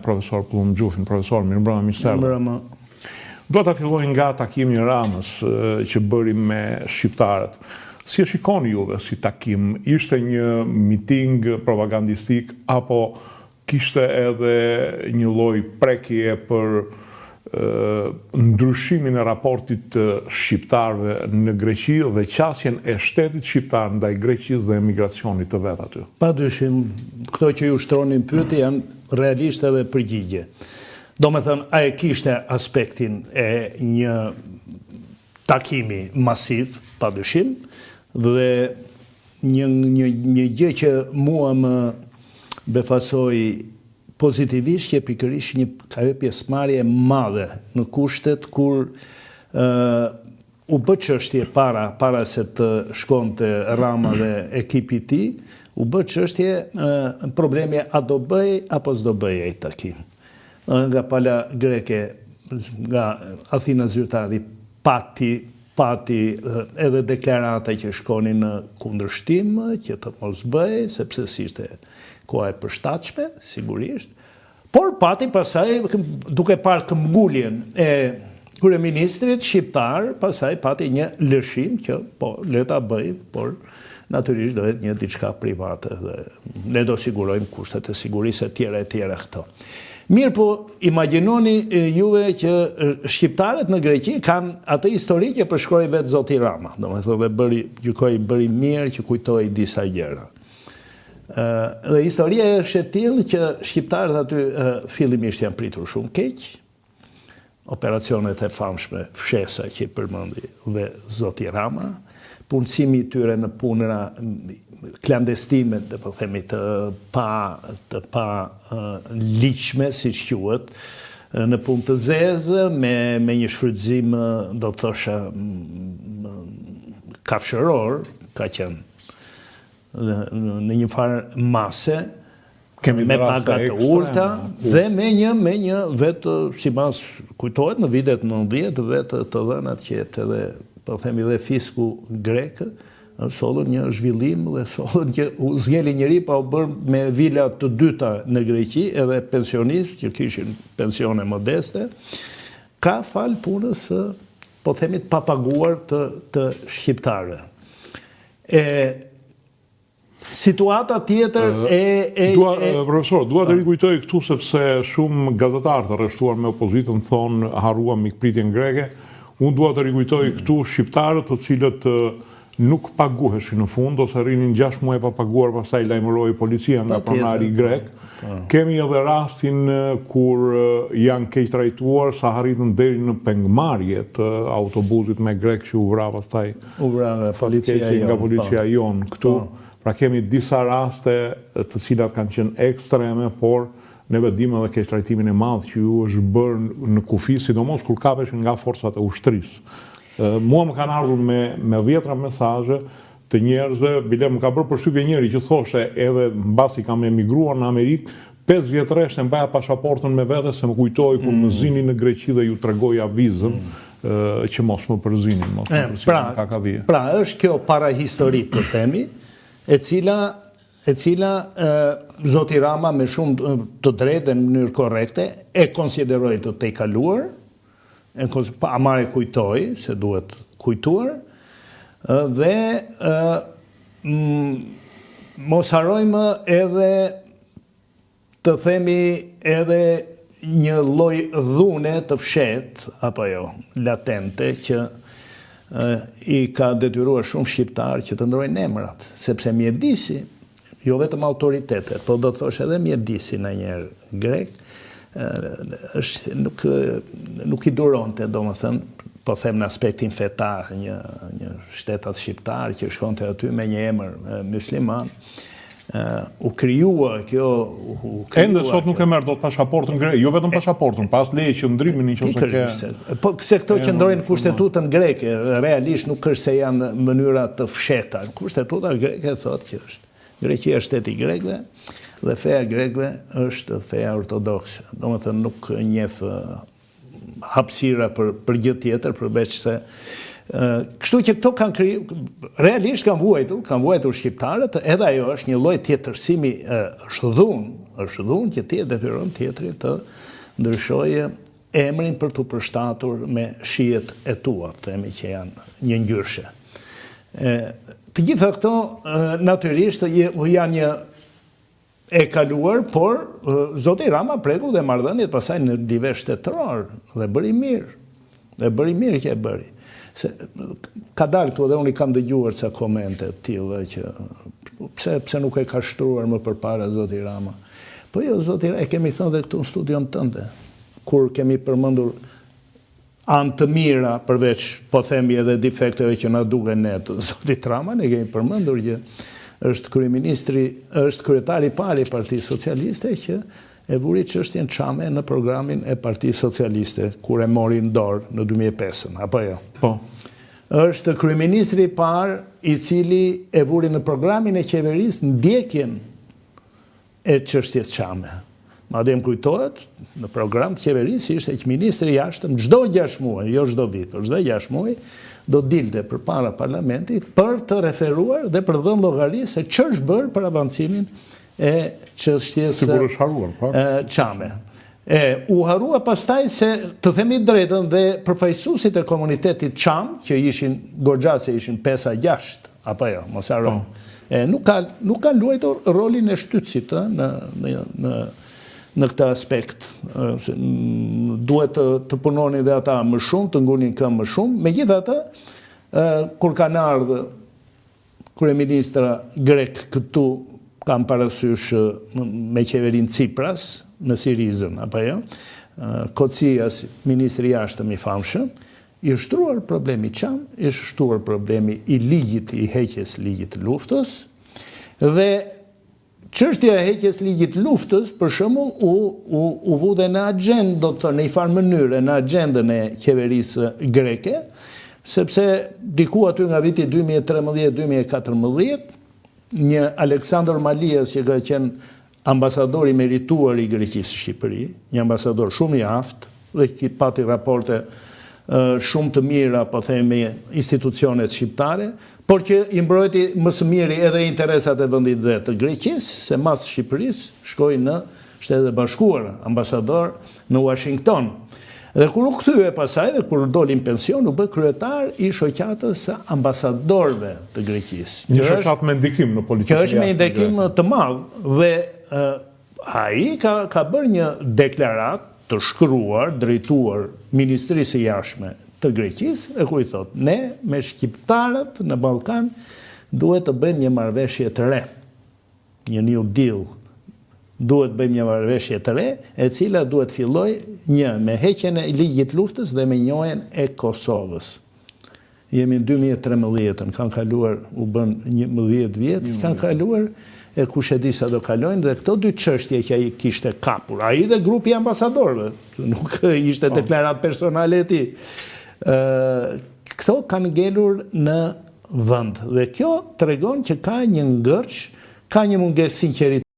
Profesor Plumë Gjufin, profesor, mirëmbrëma miqëserë. Do ta filloj nga takimi i Ramës që bëri me shqiptarët. Si e shikoni juve si takim? Ishte një miting propagandistik apo kishte edhe një lloj prekje për ndryshimin e raportit të shqiptarëve në Greqi dhe qasjen e shtetit shqiptar ndaj Greqisë dhe emigracionit të vet aty? Padyshim, këto që ju shtronin pyetje janë realisht edhe përgjigje. Do me thënë, a e kishte aspektin e një takimi masiv, padyshim, dhe një gjë që mua më befasoi pozitivisht që pikërisht ka një pjesëmarrje madhe në kushtet kur u bë çështje para se të shkonte Rama dhe ekipi i tij, u bë çështje problemi a do bëj apo s'do bëj ai takim. Nga pala greke, nga Athina zyrtari pati edhe deklarata që shkonin në kundërshtim që të mos bëj, sepse s'ishte koha e përshtatshme, sigurisht, por pati pasaj, duke parë këmbguljen e kryeministrit shqiptar, pasaj pati një lëshim që po, le ta bëj, por natyrisht do jetë një diçka private dhe ne do sigurojmë kushtet e sigurisë e tjera këto. Mirë po, imagjinoni juve që shqiptarët në Greqi kanë atë histori që përshkroi vetë Zoti Rama, domethënë dhe bëri mirë që kujtoi disa gjëra. Dhe historia është e tillë që shqiptarët aty fillimisht janë pritur shumë keq, operacionet e famshme fshesa që i përmendi dhe Zoti Rama, punësimi i tyre në punëra klandestime, dhe po themi të pa ligjshme, siç quhet, në punë të zezë, me një shfrytëzim, do të thosha, kafshëror, ka qenë në një farë mase, me paga të ulta, dhe me një vetë, sipas kujtohet në vitet 90, vetë të dhënat që edhe, po themi, dhe fisku grek, sollën një zhvillim dhe sollën që u zgjeli njëri pa u bërë me vila të dyta në Greqi, edhe pensionistë që kishin pensione modeste, ka fal punës, po themi, të papaguar të shqiptarëve. Situata tjetër Profesor, dua të rikujtoj këtu sepse shumë gazetarë të rreshtuar me opozitën thonë harruam mikpritjen greke. Unë dua të rikujtoj këtu shqiptarët të cilët nuk paguheshin në fund ose rrinin 6 muaj pa paguar, pastaj lajmëroi policia nga pronari grek. Kemi edhe rastin kur janë keq trajtuar sa arritën deri në pengmarrje të autobusit me grek që u vra pastaj nga policia jon këtu. Pra kemi disa raste të cilat kanë qenë ekstreme, por ne vëdim edhe keq trajtimin e madh që ju është bërë në kufi, sidomos kur kapeshin nga forcat e ushtrisë. Mua më kanë ardhur me dhjetra mesazhe të njerëzve, bile më ka bërë përshtypje njëri që thoshte edhe mbasi kam emigruar në Amerikë, 5 vjetresh e mbaja pasaportën me vete se më kujtoi kur më zini në Greqi dhe ju tregoj avizën që mos më përzinin, mos më përzinin kakavije. Pra është kjo parahistori të themi, e cila Zoti Rama me shumë të drejtë në mënyrë korrekte e konsideroi të tejkaluar, amare kujtoi, se duhet kujtuar, dhe mos harrojmë edhe të themi edhe një lloj dhune të fshetë, apo jo, latente, që i ka detyruar shumë shqiptarë që të ndrojnë emrat, sepse mjedisi, jo vetëm autoritetet, po do të thosh edhe mjedisi në njerë grek, nuk i duronte, do më thënë, po them në aspektin fetar, një shtetat shqiptar që shkonte aty me një emër musliman, u krijua kjo... Ende sot nuk e merr dot pasaportën greke, jo vetëm pasaportën, pas leje qëndrimin nëse ke... Po se këto që ndrojnë kushtetutën greke, realisht nuk është se janë mënyra të fsheta. Kushtetuta greke thotë që është Greqia është shteti i grekëve dhe feja grekëve është feja ortodokse. Domethënë nuk njeh hapësira për gjë tjetër përveç se kështu që këto kanë realisht kanë vuajtur shqiptarët, edhe ajo është një lloj tjetërsimi shdhun, është dhunë që ti e detyron tjetrin të ndryshoje emrin për të përshtatur me shijet e tua, themi që janë një ngjyrshe. Të gjitha këto natyrisht janë një e kaluar, por zoti Rama preku dhe marrëdhëniet pasaj në nivel shtetror dhe bëri mirë. Dhe bëri mirë që e bëri. Ka dalë këtu dhe unë i kam dëgjuar ca komente të tilla që pse nuk e ka shtruar më përpara zoti Rama. Po jo, zoti Rama, e kemi thënë dhe këtu në studion tënde, kur kemi përmendur anë të mira përveç, po themi edhe defekteve që na duken ne të zotit Rama, ne kemi përmendur që është kryeministri, është kryetari i parë i Partisë Socialiste që e vuri çështjen Çame në programin e Partisë Socialiste kur e mori në dorë në 2005, apo jo? Po. Është kryeministri i parë i cili e vuri në programin e qeverisë ndjekjen e çështjes Çame. Madje më kujtohet, në program të qeverisë ishte që ministri i jashtëm çdo 6 muaj, jo çdo vit, por çdo 6 muaj do dilte përpara parlamentit për të referuar dhe për dhënë llogari se ç'është bërë për avancimin e çështjes Çame. U harua pastaj se, të themi drejtën, dhe përfaqësuesit e komunitetit Çam, që ishin goxha se ishin 5-6, apo jo, mos harro. Nuk kanë luajtur rolin e shtytësit në këtë aspekt. Duhet të punonin dhe ata më shumë, të ngunin këmbë më shumë. Megjithatë, kur kanë ardhur kryeministra grek këtu, kam parasysh me qeverinë Tsipras në Sirizën, apo jo? Kocias, ministri i jashtëm i famshëm, i shtruar problemi Çam, i shtruar problemi i ligjit, i heqjes ligjit të luftës, dhe çështja e heqjes ligjit të luftës, për shembull, u vu dhe në agjendë, do të thonë, në një farë mënyrë, në agjendën e qeverisë greke, sepse diku aty nga viti 2013-2014, një Aleksandr Malias që ka qenë ambasador i merituar i Greqisë Shqipëri, një ambasador shumë i aftë, dhe që pati raporte shumë të mira, po themi, institucionet shqiptare, por që i mbrojti më së miri edhe interesat e vendit dhe të Greqisë, se mas Shqipërisë shkoi në Shtetet e Bashkuara, ambasador në Washington. Dhe kur u kthye pasaj dhe kur doli në pension, u bë kryetar i shoqatës së ambasadorëve të Greqisë. Një shoqatë me ndikim në politikë. Që është me ndikim të madh dhe ai ka bërë një deklaratë të shkruar, drejtuar Ministrisë së Jashtme të Greqisë, e ku i thotë, ne me shqiptarët në Ballkan duhet të bëjmë një marrëveshje të re, një New Deal. Duhet bëjmë një marrëveshje të re, e cila duhet filloj me heqjen e ligjit luftës dhe me njohjen e Kosovës. Jemi në 2013, kanë kaluar, u bën 11 vjetë, kanë kaluar, e kush e di sa do kalojnë, dhe këto dy çështje që ai kishte kapur, ai dhe grupi ambasadorëve, nuk ishte deklarat personale e tij. Këto kanë ngelur në vend, dhe kjo tregon që ka një ngërç, ka një mungesë sinqeriteti.